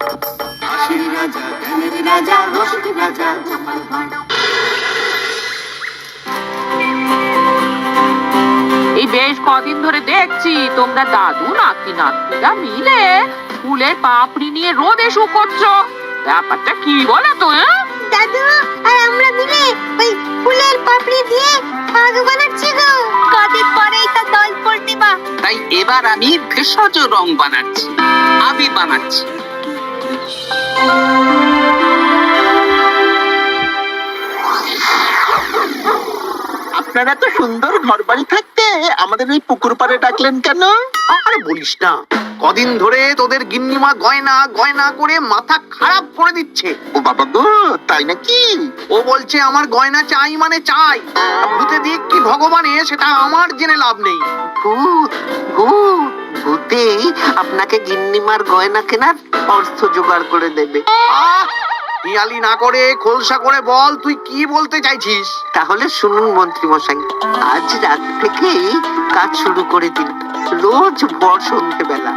হাসির রাজা, জ্ঞানের রাজা, রসিক রাজা গোপাল ভাঁড়। এই বেশ কদিন ধরে দেখছি তোমরা দাদু নাতি নাতনিরা মিলে ফুলের পাপড়ি নিয়ে রোদে শুকোচ্ছো। ব্যাপারটা কি বলো তো? দাদু আর আমরা মিলে ওই ফুলের পাপড়ি দিয়ে আলু বানাচ্ছি গো। কদিন পরেই তো দোল পূর্ণিমা, তাই এবার আমি ভেষজ রং বানাচ্ছি, আবির বানাচ্ছি। আপনারা তো সুন্দর ঘর বাড়ি থাকতে আমাদের এই পুকুর পাড়ে ডাকলেন কেন? আরে বলিস না, কদিন ধরে তোদের গিন্নিমা গয়না গয়না করে মাথা খারাপ করে দিচ্ছে। ও বাবা গো, তাই নাকি? ও বলছে আমার গয়না চাই মানে চাই, ভূতে দিক কি ভগবানে সেটা আমার জেনে লাভ নেই। ভূত ভূত ভূতে আপনাকে গিন্নিমার গয়না কেনার অর্থ জোগাড় করে দেবে। হিয়ালি না করে খোলসা করে বল তুই কি বলতে চাইছিস। তাহলে শুনুন মন্ত্রী মশাই, আজ রাত থেকে কাজ শুরু করে দিন, রোজ ভর সন্ধ্যেবেলা।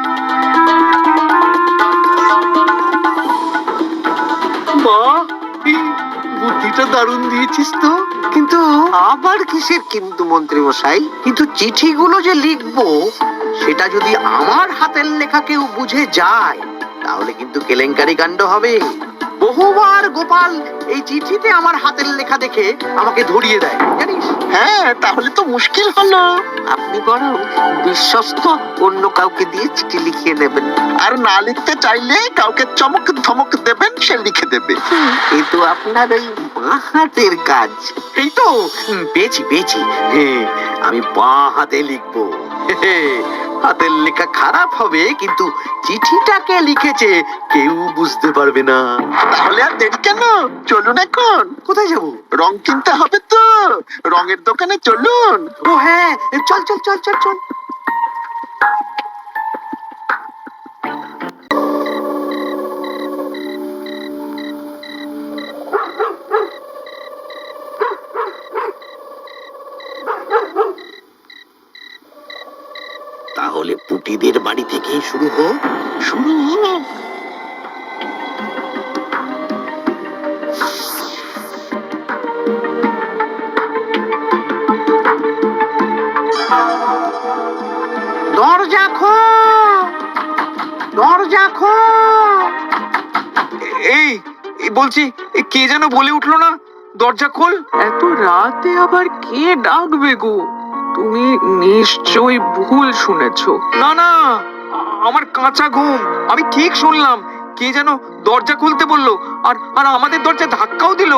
বুদ্ধিটা দারুণ দিয়েছিস তো। কিন্তু আবার কিসের কিন্তু মন্ত্রী মশাই? কিন্তু চিঠিগুলো যে লিখবো সেটা যদি আমার হাতের লেখা কেউ বুঝে যায় তাহলে কিন্তু কেলেঙ্কারি কাণ্ড হবে। বহুবার গোপাল এই চিঠিতে আমার হাতের লেখা দেখে আমাকে ধরিয়ে দেয় জানিস। হ্যাঁ, তাহলে তো মুশকিল হলো। আপনি বরং বিশ্বস্ত অন্য কাউকে দিয়ে চিঠি লিখিয়ে নেবেন, আর না লিখতে চাইলে কাউকে চমক ধমক দেবেন, সে লিখে দেবে। কিন্তু আপনার ওই বাঁ হাতের কাজ। এই তো পেয়েছি পেয়েছি, আমি বাঁ হাতে লিখবো। হাতের লেখা খারাপ হবে কিন্তু চিঠিটাকে লিখেছে কেউ বুঝতে পারবে না। তাহলে আর দেরি কেন, চলুন এখন। কোথায় যাবো? রং কিনতে হবে তো, রঙের দোকানে চলুন। ও হ্যাঁ, চল চল চল চল চল। তাহলে পুটিদের বাড়ি থেকেই শুরু হোক। শুরু হোক। দরজা খোল, দরজা খোল। এই বলছি, কে যেন বলে উঠলো না, দরজা খোল। এত রাতে আবার কে ডাকবে গো? তুমি নিশ্চয়ই ভুল শুনেছো। না না, আমার কাঁচা ঘুম, আমি ঠিক শুনলাম। কে যেন দরজা খুলতে বললো, আর আর আমাদের দরজা ধাক্কাও দিল।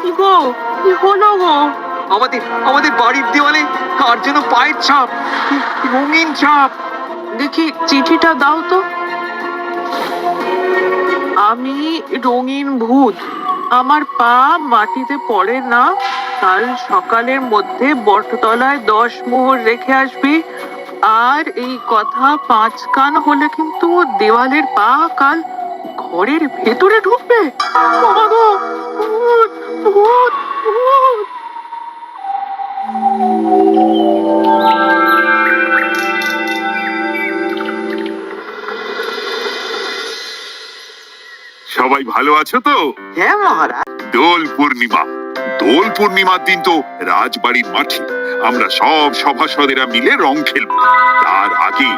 কি গো, কি হলো গো? আমাদের আমাদের বাড়ির দেওয়ালে কার যেন পায়ের ছাপ, রঙিন ছাপ। দেখি চিঠিটা দাও তো। আমি রঙিন ভূত, আমার পা মাটিতে পড়ে না। কাল সকালের মধ্যে বটতলায় 10 মোহর রেখে আসবি। আর এই কথা 5 কান হলে কিন্তু দেওয়ালের পা কাল ঘরের ভেতরে ঢুকবে। ও মা গো, ভূত ভূত ভূত। সবাই ভালো আছো তো? হ্যাঁ মহারাজ। দোল পূর্ণিমা, দোল পূর্ণিমার দিন তো রাজবাড়ির মাঠে আমরা সব সভাসদেরা মিলে রং খেলবো। তার আগে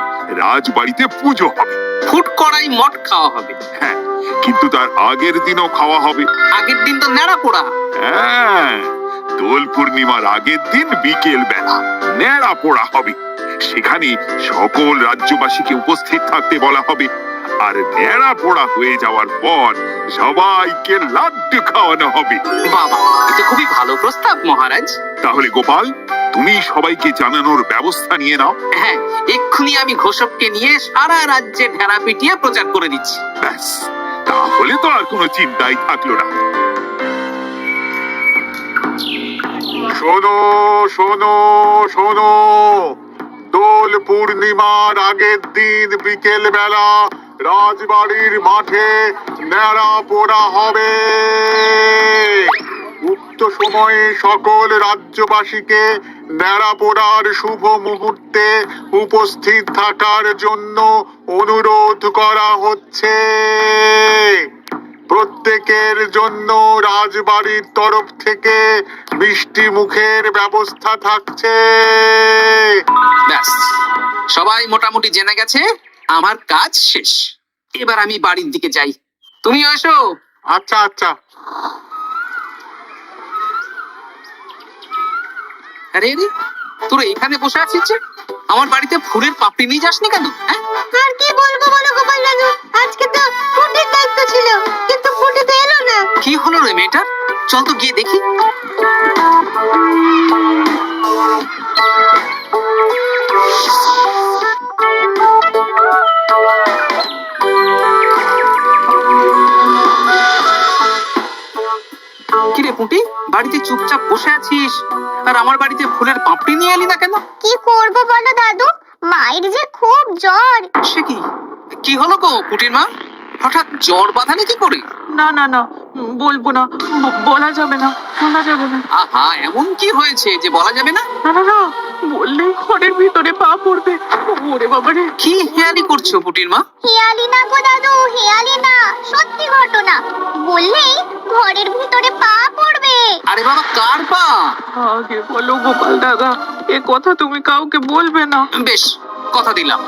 রাজবাড়িতে পুজো হবে। ফুট কড়াই মট খাওয়া হবে। হ্যাঁ, কিন্তু তার আগের দিনও খাওয়া হবে। আগের দিন তো নেড়া পোড়া। হ্যাঁ, দোল পূর্ণিমার আগের দিন বিকেল বেলা নেড়া পোড়া হবে। সেখানে সকল রাজ্যবাসীকে উপস্থিত থাকতে বলা হবে। আর নেড়া পোড়া হয়ে যাওয়ার পর সবাইকে লাড্ডু খাওয়ানো হবে। বাবা, এটা খুবই ভালো প্রস্তাব মহারাজ। তাহলে গোপাল, তুমি সবাইকে জানানোর ব্যবস্থা নিয়ে নাও। হ্যাঁ, এক্ষুনি আমি ঘোষককে নিয়ে সারা রাজ্যে ঢেরা পিটিয়ে প্রচার করে দিচ্ছি। ব্যাস, তাহলে তো আর কোনো চিন্তাই থাকলো না। শোনো শোনো শোনো, দোল দোল পূর্ণিমার আগের দিন বিকেল বেলা রাজবাড়ির মাঠে ন্যাড়া পোড়া হবে। উক্ত সময়ে সকল রাজ্যবাসীকে ন্যাড়া পোড়ার শুভ মুহূর্তে উপস্থিত থাকার জন্য অনুরোধ করা হচ্ছে। প্রত্যেকের জন্য রাজবাড়ির তরফ থেকে মিষ্টি মুখের ব্যবস্থা থাকছে। ব্যাস, সবাই মোটামুটি জেনে গেছে আমার কাজ শেষ। এবার আমি বাড়ির দিকে যাই, তুমি এসো। আচ্ছা আচ্ছা। আরে রে, তোরা এখানে বসে আছিস যে? আমার বাড়িতে ফুলের পাপড়ি নিয়ে যাসনি কেন? হ্যাঁ, আর কি বলবো বলো গোপাল দাদু, আজকে তো ফুটির দায়িত্ব ছিল, কিন্তু ফুটি তো এলো না। কি হলো রে মেয়েটার? চল তো গিয়ে দেখি। কিরে পুঁটি, বাড়িতে চুপচাপ বসে আছিস আর আমার বাড়িতে ফুলের পাপড়ি নিয়ে এলি না কেন? কি করবো বলো দাদু, মায়ের যে খুব জ্বর। সে কি, কি হলো গো পুঁটির মা? হঠাৎ জ্বর বাঁধালে কি করে? না না না, বলবো না, বলা যাবে না, বলা যাবে না। আহা, এমন কি হয়েছে যে বলা যাবে না? না না না, বললেই ঘরের ভিতরে পা পড়বে। ওরে বাবারে! কি হেয়ালি করছো পুঁটির মা? হেয়ালি না গো দাদু, হেয়ালি না, সত্যি ঘটনা। বললেই ঘরের ভিতরে পা পড়বে। আরে বাবা, কার পা? আগে বলো গোপাল দাদা, এ কথা তুমি কাউকে বলবে না। বেশ, কথা দিলাম।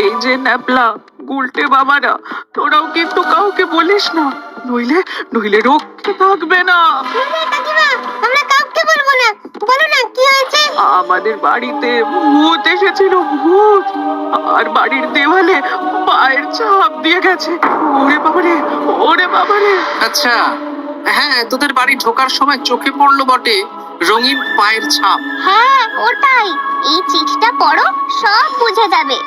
এই যে ন্যাপলা গুলটে বাবারা, তোরাও কিন্তু কাউকে বলিস না, নইলে নইলে রক্ষে থাকবে না। কাকিমা, আমরা কাউকে বলবো না, বলো না কি হয়েছে। আমাদের বাড়িতে ভূত এসেছিল, ভূত, আর বাড়ির দেওয়ালে পায়ের ছাপ দিয়ে গেছে। ওরে বাবারে, ওরে বাবারে! আচ্ছা, হ্যাঁ, তোদের বাড়ি ঢোকার সময় চোখে পড়লো বটে রঙিন পায়ের ছাপ। হ্যাঁ ওটাই, এই চিঠিটা পড়ো, সব বুঝে যাবে।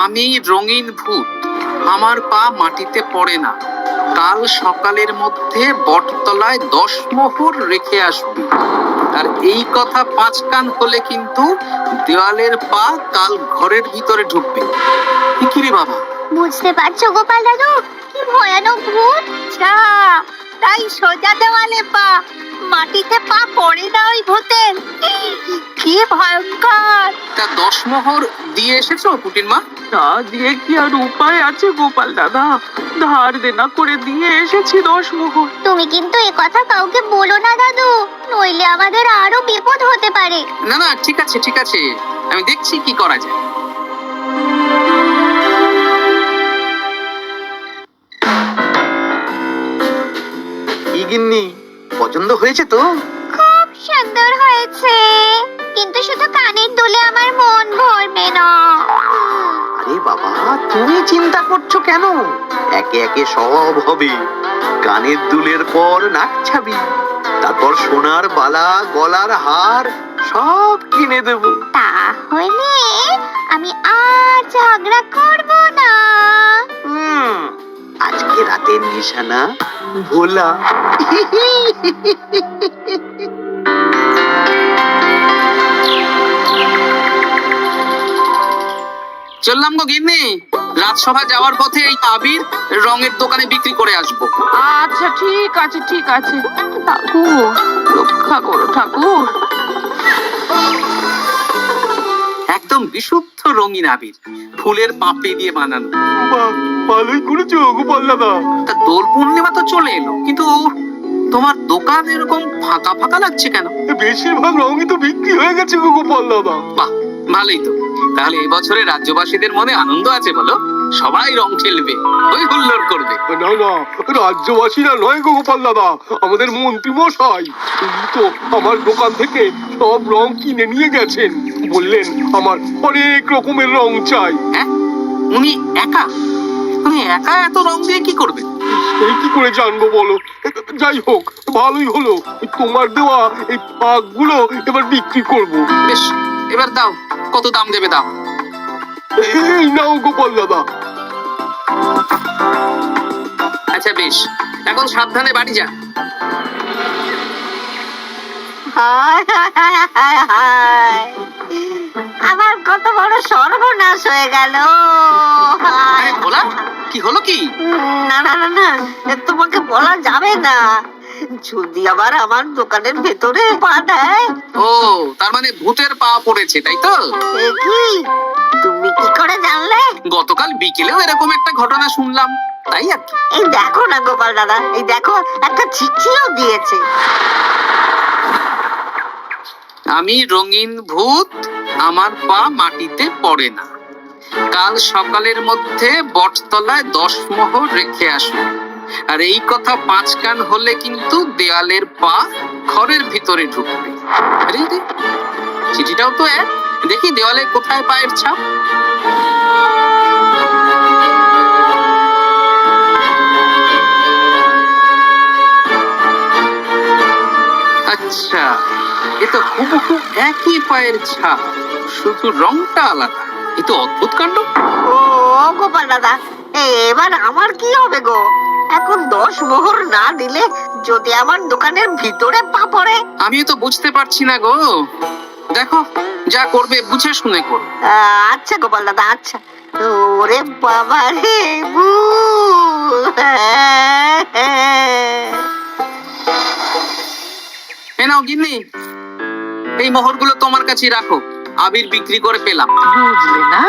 আমি রঙিন ভূত, আমার পা মাটিতে পড়ে না। কাল সকালের মধ্যে বটতলায় 10 মোহর রেখে আসবি। আর এই কথা 5 কান হলে কিন্তু দেওয়ালের পা কাল ঘরের ভিতরে ঢুকবে। কি রে বাবা? বুঝতে পারছো গোপাল দাদু, কি ভয়ানক ভূত। তাই সোজা দেওয়ালে পা, মাটিতে পা পড়ে না ওই ভূতের। কি ভয়ঙ্কর। তা 10 মোহর দিয়ে এসেছো পুটির মা? না দিয়ে কি আর উপায় আছে গোপাল দাদা? ধার দেনা করে দিয়ে এসেছি 10 মোহর। তুমি কিন্তু এ কথা কাউকে বলো না দাদু, নইলে আমাদের আরো বিপদ হতে পারে। না না, ঠিক আছে ঠিক আছে, আমি দেখছি কি করা যায়। কি গিন্নি, পছন্দ হয়েছে তো? খুব সুন্দর হয়েছে, কিন্তু শুধু কানের দুলে আমার মন ভরবে না। আরে বাবা, তুমি চিন্তা করছো কেন? একে একে সব হবে। কানের দুলের পর নাক ছাবি, তারপর সোনার বালা, গলার হার সব কিনে দেবো। তাহলে আমি আর ঝগড়া করব না। আজকে রাতের নিশানা ভোলা। চললাম গো গিন্নি, রাজসভা যাওয়ার পথে এই আবির রঙের দোকানে বিক্রি করে আসবো। আচ্ছা ঠিক আছে ঠিক আছে, ঠাকুর রক্ষা করো ঠাকুর। একদম বিশুদ্ধ রঙিন আবির, ফুলের পাপড়ি দিয়ে বানানো। ভালোই করেছো গোপাল দাদা। তা দোল পূর্ণিমা তো চলে এলো, কিন্তু তোমার দোকান এরকম ফাঁকা ফাঁকা লাগছে কেন? বেশিরভাগ রঙই তো বিক্রি হয়ে গেছে গো গোপাল দাদা। বাহ, ভালোই তো। তাহলে এই বছরে রাজ্যবাসীদের মনে আনন্দ আছে বলো? সবাই রং খেলবে, ওই হুল্লোড় করবে। না না, রাজ্যবাসীরা নয় গো গোপাল দাদা, আমাদের মন্ত্রী মশাই তো আমার দোকান থেকে সব রং কিনে নিয়ে গেছেন। বললেন আমার অনেক রকমের রং চাই। হ্যাঁ, উনি একা? উনি একা এত রং দিয়ে কি করবে? এই কি করে জানবো বলো? যাই হোক, ভালোই হলো, তোমার দেওয়া এই পাকগুলো এবার বিক্রি করব। বেশ, এবার দাও, কত দাম দেবে দাও। এই নাও গোপাল দাদা। আচ্ছা বেশ, এখন সাবধানে বাড়ি যা। হায় হায় হায় হায় হায়। আমার কত বড় সর্বনাশ হয়ে গেল। আরে ভোলা, কি হলো কি? না না না না, তোমাকে বলা যাবে না। যদি আবার আমার দোকানের ভেতরে পা দেয়। ও, তার মানে ভূতের পা পড়েছে, তাই তো? এ কি, তুমি কি করে জানলে? গতকাল বিকেলেও এরকম একটা ঘটনা শুনলাম, তাই আর কি। এই দেখো না গোপাল দাদা, এই দেখো একটা চিঠিও দিয়েছে। আমি রঙিন ভূত, আমার পা মাটিতে পড়ে না। কাল সকালের মধ্যে বটতলায় 10 মোহর রেখে আসবে। আর এই কথা 5 কান হলে কিন্তু দেয়ালের পা ঘরের ভিতরে ঢুকবে। আরে রে, চিঠিটাও তো এক। দেখি দেওয়ালে কোথায় পায়ের ছাপ। আচ্ছা, এ তো হুবহু একই পায়ের ছাপ, শুধু রংটা আলাদা। এ তো অদ্ভুত কাণ্ড। ও গোপাল দাদা, এবার আমার কি হবে গো? এখন 10 মোহর না দিলে যদি আমার দোকানের ভিতরে পা পড়ে? আমিও তো বুঝতে পারছি না গো। দেখো, যা করবে বুঝে শুনে করো। আচ্ছা গোপাল দাদা, আচ্ছা। ওরে বাবা রে, ভূত! এ নাও গিন্নি, এই মোহরগুলো তোমার কাছে রাখো। আবির বিক্রি করে পেলাম। বুঝলে না,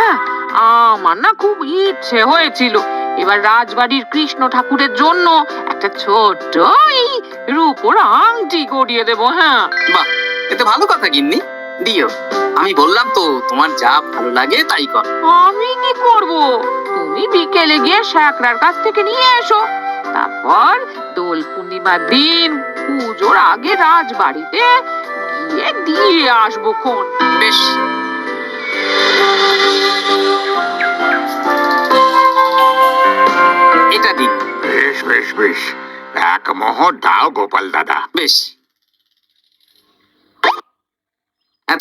আমার না খুব ইচ্ছে হয়েছিল এবার রাজবাড়ির কৃষ্ণ ঠাকুরের জন্য একটা ছোট্ট এই রূপোর আংটি গড়িয়ে দেবো। হ্যাঁ, বাহ, এতে ভালো কথা গিন্নি, দিও। আমি বললাম তো, তোমার যা ভালো লাগে তাই কর। আমি কি করব? তুমি বিকেলে গিয়ে শ্যাকরার কাছ থেকে নিয়ে এসো, তারপর দোল পূর্ণিমার দিন পুজোর আগে রাজবাড়িতে গিয়ে দিয়ে আসবো খন। বেশ, এটা দিন। বেশ বেশ বেশ, 1 মোহর দাও গোপাল দাদা। বেশ।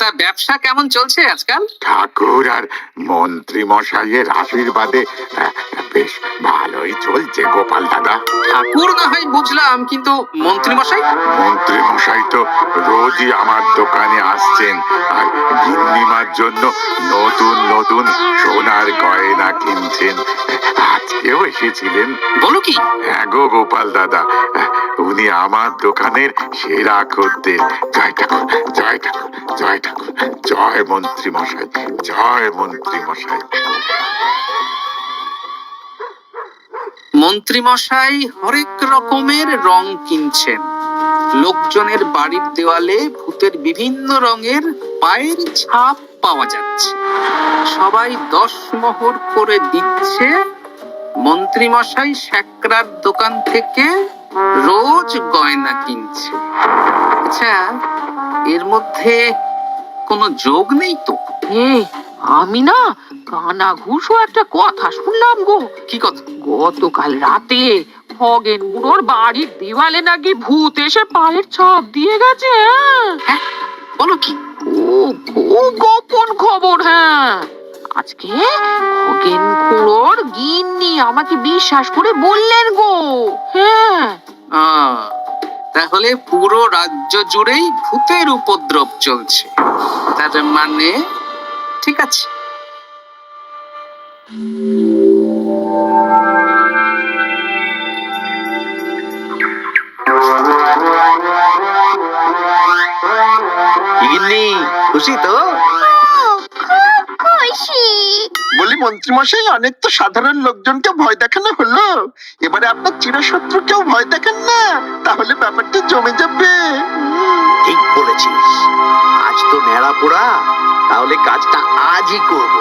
তা ব্যবসা কেমন চলছে আজকাল? ঠাকুর আর মন্ত্রী মশাইয়ের আশীর্বাদে বেশ ভালোই চলছে গোপাল দাদা। ঠাকুর না হয় বুঝলাম, কিন্তু মন্ত্রী মশাই? মন্ত্রী মশাই তো রোজই আমার দোকানে আসছেন আর গিন্নিমার জন্য নতুন নতুন সোনার গয়না কিনছেন। আজকেও এসেছিলেন। বলো কি? হ্যাঁ গো গোপাল দাদা, উনি আমার দোকানের সেরা খদ্দের। জয় ঠাকুর, জয় ঠাকুর, জয় ঠাকুর, জয় মন্ত্রী মশাই, জয় মন্ত্রী মশাই। মন্ত্রী মশাই হরেক রকমের রং কিনছেন। লোকজনের বাড়ির দেওয়ালে ভূতের বিভিন্ন রঙের পায়ের ছাপ পাওয়া যাচ্ছে। সবাই 10 মোহর করে দিচ্ছে। মন্ত্রী মশাই শ্যাকরার দোকান থেকে রোজ গয়না কিনছে। আচ্ছা, এর মধ্যে কোনো যোগ নেই তো? আমি না কানা ঘুষো একটা কথা শুনলাম গো। কি কথা? গতকাল রাতে খগেন বুড়োর বাড়ির দেওয়ালে নাকি ভূত এসে পায়ের ছাপ দিয়ে গেছে। হ্যাঁ, বলো কি? ও খুব গোপন খবর। হ্যাঁ, আজকে খগেন বুড়োর গিন্নি আমাকে বিশ্বাস করে বললেন গো। হ্যাঁ, তাহলে পুরো রাজ্য জুড়েই ভূতের উপদ্রব চলছে। তার মানে ঠিক আছে। গিন্নি খুশি তো? খুব খুশি। বলি মন্ত্রী মশাই, অনেক তো সাধারণ লোকজনকে ভয় দেখানো হলো, এবারে আপনার চিরশত্রুকেও ভয় দেখান না, তাহলে ব্যাপারটা জমে যাবে। ঠিক বলেছিস, আজ তো ন্যাড়া পোড়া, তাহলে কাজটা আজই করব।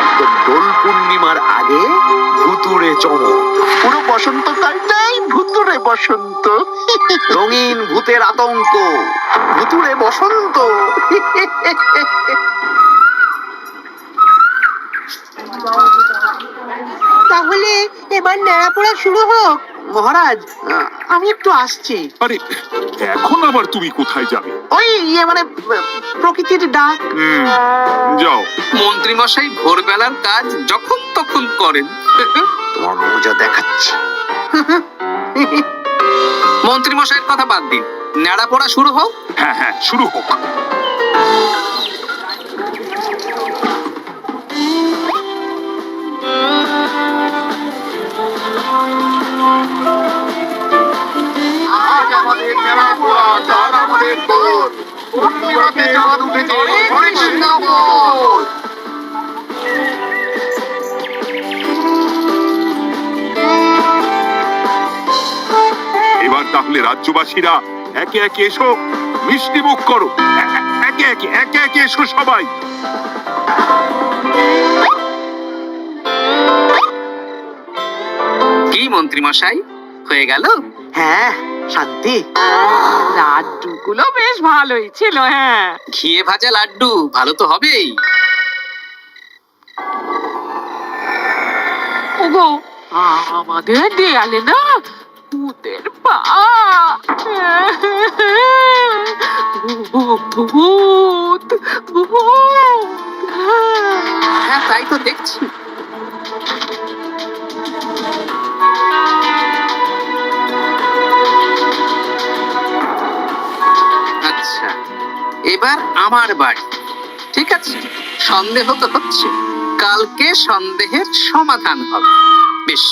একদম দোল পূর্ণিমার আগে ভুতুড়ে চমক। পুরো বসন্তকালটাই ভুতুরে বসন্ত। রঙিন ভূতের আতঙ্ক, ভুতুড়ে বসন্ত। তাহলে এবার নেড়াপোড়া শুরু হোক। মহারাজ, আমি একটু আসছি। আরে এখন আবার তুমি কোথায় যাবে? ওই মানে প্রকৃতির ডাক। যাও। মন্ত্রী মশাই ভোরবেলার কাজ যখন তখন করেন। তোমার মজা দেখাচ্ছি। মন্ত্রী মশাইয়ের কথা বাদ দিন, নেড়া পড়া শুরু হোক। হ্যাঁ হ্যাঁ, শুরু হোক। আজ আমাদের মেলা পোড়া, কাল আমাদের দোল। পূর্ণিমাতে চাঁদ উঠেছে, হরে কৃষ্ণ বল। এবার তাহলে রাজ্যবাসীরা একে একে এসো, মিষ্টি মুখ করো। একে একে এসো সবাই। কি মন্ত্রী মশাই, হয়ে গেল? হ্যাঁ, শান্তি। লাড্ডুগুলো বেশ ভালোই ছিল। হ্যাঁ, ঘিয়ে ভাজা লাড্ডু ভালো তো হবেই। ওগো, আমাদের দেয়ালে না ভূতের পা। ভূত ভূত। হ্যাঁ, তাই তো দেখছি। আচ্ছা, এবার আমার বাড়ি। ঠিক আছে, সন্দেহ তো হচ্ছে, কালকে সন্দেহের সমাধান হবে। বেশ,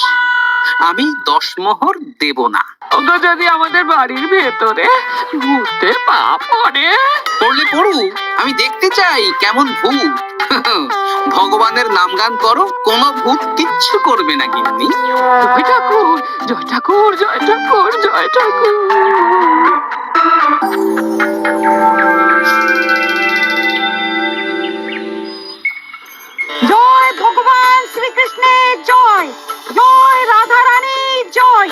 আমি 10 মোহর দেব না। ওগো, যদি আমাদের বাড়ির ভেতরে ভূতের পা পড়ে? পড়লে পড়ুক, আমি দেখতে চাই কেমন ভূত। ভগবানের নাম গান করো, কোনো ভূত কিচ্ছু করবে না গিন্নি। জয় ঠাকুর, জয় ঠাকুর, জয় ঠাকুর, জয় ঠাকুর। জয় ভগবান শ্রীকৃষ্ণের জয়, জয় রাধা রানীর জয়।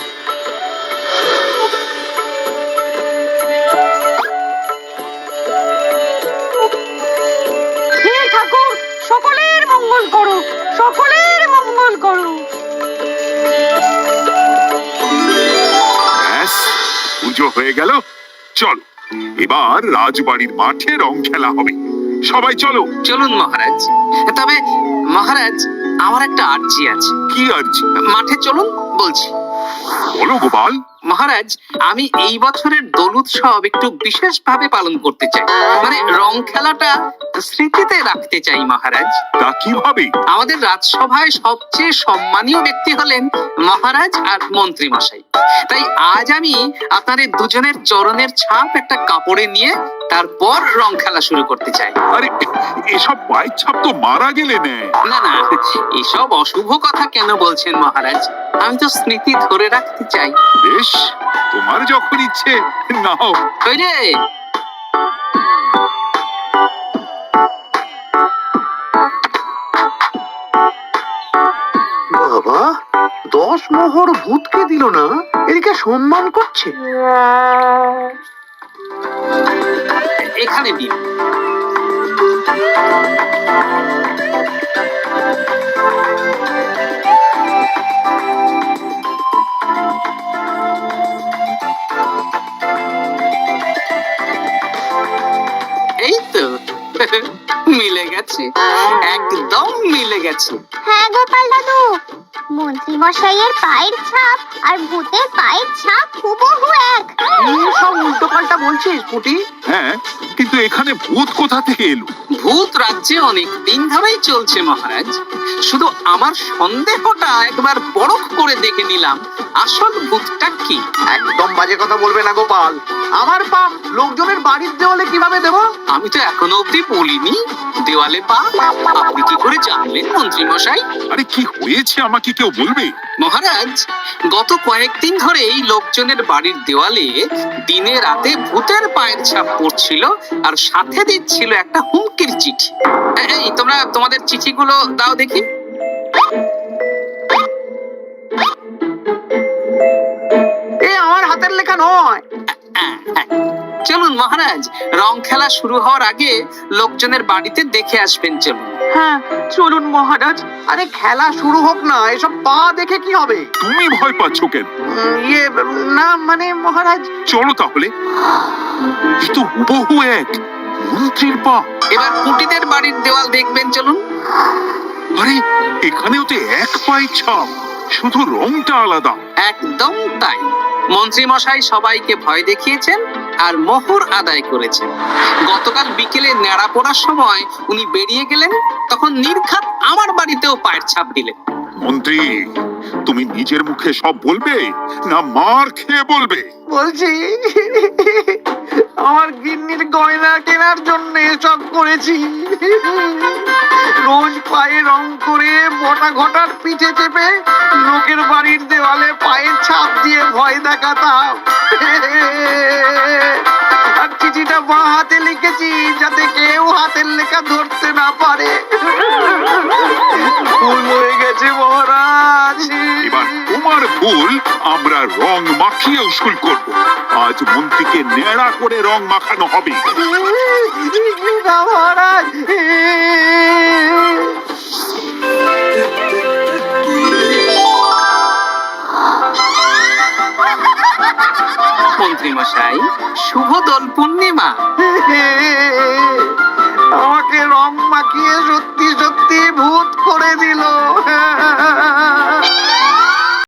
হে ঠাকুর, সকলের মঙ্গল করো, সকলের মঙ্গল করো। ব্যাস, পুজো হয়ে গেল। চলো, এবার রাজবাড়ির মাঠে রং খেলা হবে। সবাই চলো। চলুন মহারাজ। তবে মহারাজ, আমার একটা আর্জি আছে। কি আর্জি? মাঠে চলুন বলছি। বলো গোপাল। মহারাজ, আমি এই বছরের দোল উৎসব একটু বিশেষ ভাবে পালন করতে চাই। মানে রং খেলাটা স্মৃতিতে রাখতে চাই মহারাজ। তা কিভাবে? আমাদের রাজসভায় সবচেয়ে সম্মানীয় ব্যক্তি হলেন মহারাজ আর মন্ত্রী মশাই। তাই আজ আমি আপনাদের দুজনের চরণের ছাপ একটা কাপড়ে নিয়ে তারপর রং খেলা শুরু করতে চাই। আরে, এসব পায়ের ছাপ তো মারা গেলে নেয়। না না, এসব অশুভ কথা কেন বলছেন মহারাজ? আমি তো স্মৃতি ধরে রাখতে চাই। বেশ, তোমার যখন ইচ্ছে নাও। ওই রে, বাবা, 10 মোহর ভূতকে দিল না, এদিকে সম্মান করছে। এখানে দিন। এই তো মিলে গেছে, একদম মিলে গেছে। হ্যাঁ গোপাল দাদু, মন্ত্রী মশাইয়ের পায়ের ছাপ আর ভূতের পায়ের ছাপ হুবহু এক। সব উল্টো পাল্টা বলছিস পুটি। হ্যাঁ, কিন্তু এখানে ভূত কোথা থেকে এলো? ভূত রাজ্যে অনেক দিন ধরেই চলছে মহারাজ। শুধু আমার সন্দেহটা একবার পরখ করে দেখে নিলাম, আসল ভূতটা কি। একদম বাজে কথা বলবে না গোপাল। আমার পা লোকজনের বাড়ির দেওয়ালে কিভাবে দেব? আমি তো এখনো অব্দি বলিনি দেওয়ালে পা। আপনি কি করে জানলেন মন্ত্রী মশাই? আরে, কি হয়েছে আমাকে কেউ বলবে? মহারাজ, গত কয়েকদিন ধরেই লোকজনের বাড়ির দেওয়ালে দিনে রাতে ভূতের পায়ের ছাপ পড়ছিল, আর সাথে দিচ্ছিল একটা হুমকির চিঠি। এই, তোমরা তোমাদের চিঠিগুলো দাও দেখি। এ আমার হাতের লেখা নয়। চলুন মহারাজ, রং খেলা শুরু হওয়ার আগে লোকজনের বাড়িতে দেখে আসবেন। চলুন। হ্যাঁ, চলুন মহারাজ। আরে খেলা শুরু হোক না, এসব পা দেখে কি হবে? তুমি ভয় পাচ্ছ কেন? ইয়ে, না মানে মহারাজ। চলো তাহলে। এ তো হুবহু এক মন্ত্রীর পা। এবার কুটিদের বাড়ির দেওয়াল দেখবেন। চলুন। আরে, এখানেও তো এক পায়ের ছাপ, শুধু রংটা আলাদা। একদম তাই। মন্ত্রী মশাই সবাইকে ভয় দেখিয়েছেন, আর মোহর আদায় করেছেন। গতকাল বিকেলে ন্যাড়া পড়ার সময় উনি বেরিয়ে গেলেন, তখন নির্ঘাত আমার বাড়িতেও পায়ের ছাপ দিলেন। মন্ত্রী, তুমি নিজের মুখে সব বলবে না মার খেয়ে বলবে? বলছি, আমার গিন্নির গয়না কেনার জন্য এসব করেছি। রোজ পায়ে রং করে মোটা ঘটার পিঠে চেপে লোকের বাড়ির দেওয়ালে পায়ের ছাপ দিয়ে ভয় দেখাতাম। আর চিঠিটা বাঁ হাতে লিখেছি যাতে কেউ হাতের লেখা ধরতে না পারে। ভুল হয়ে গেছে মহারাজ। এবার তোমার ভুল আমরা রং মাখিয়ে উসুল করব। আজ মন্ত্রীকে নেড়া করে রং মাখানো হবে। না মহারাজ, মন্ত্রী মশাই, শুভ দোল পূর্ণিমা। আমাকে রং মাখিয়ে সত্যি